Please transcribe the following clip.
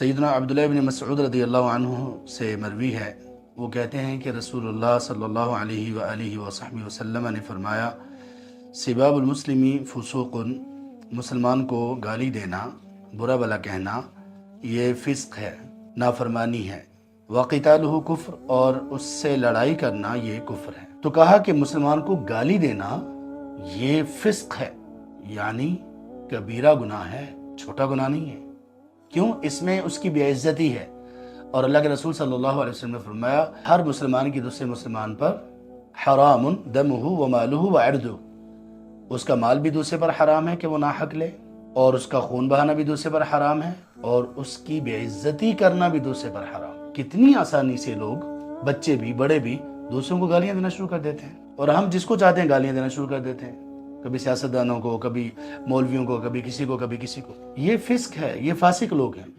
सैयदना अब्दुल्लाह इब्न मसऊद रज़ियल्लाहु अन्हु से मरवी है, वो कहते हैं कि रसूलुल्लाह सल्लल्लाहु अलैहि व आलिहि वसहबिहि वसल्लम ने फरमाया, सिबाबुल मुस्लिमी फुसूकुन, मुसलमान को गाली देना, बुरा भला कहना, ये फ़िस्क है, नाफरमानी है। वक़ितालुहु कुफ्र, और उससे लड़ाई करना ये कुफ्र है। तो कहा कि मुसलमान को गाली देना ये फ़िस्क है, यानी कबीरा गुनाह है, छोटा गुनाह नहीं है। क्यों? इसमें उसकी बेइज्जती है। और अल्लाह के रसूल सल्लल्लाहु अलैहि वसल्लम ने फरमाया, हर मुसलमान की दूसरे मुसलमान पर हरामुन दमुहु व मालुहु व अर्दुहु, उसका माल भी दूसरे पर हराम है कि वो नाहक ले, और उसका खून बहाना भी दूसरे पर हराम है, और उसकी बेइज्जती करना भी दूसरे पर हराम। कितनी आसानी से लोग, बच्चे भी बड़े भी, दूसरों को गालियां देना शुरू कर देते हैं, और हम जिसको चाहते हैं गालियां देना शुरू कर देते हैं, कभी सियासतदानों को, कभी मौलवियों को, कभी किसी को, कभी किसी को। ये फिस्क है, ये फासिक लोग हैं।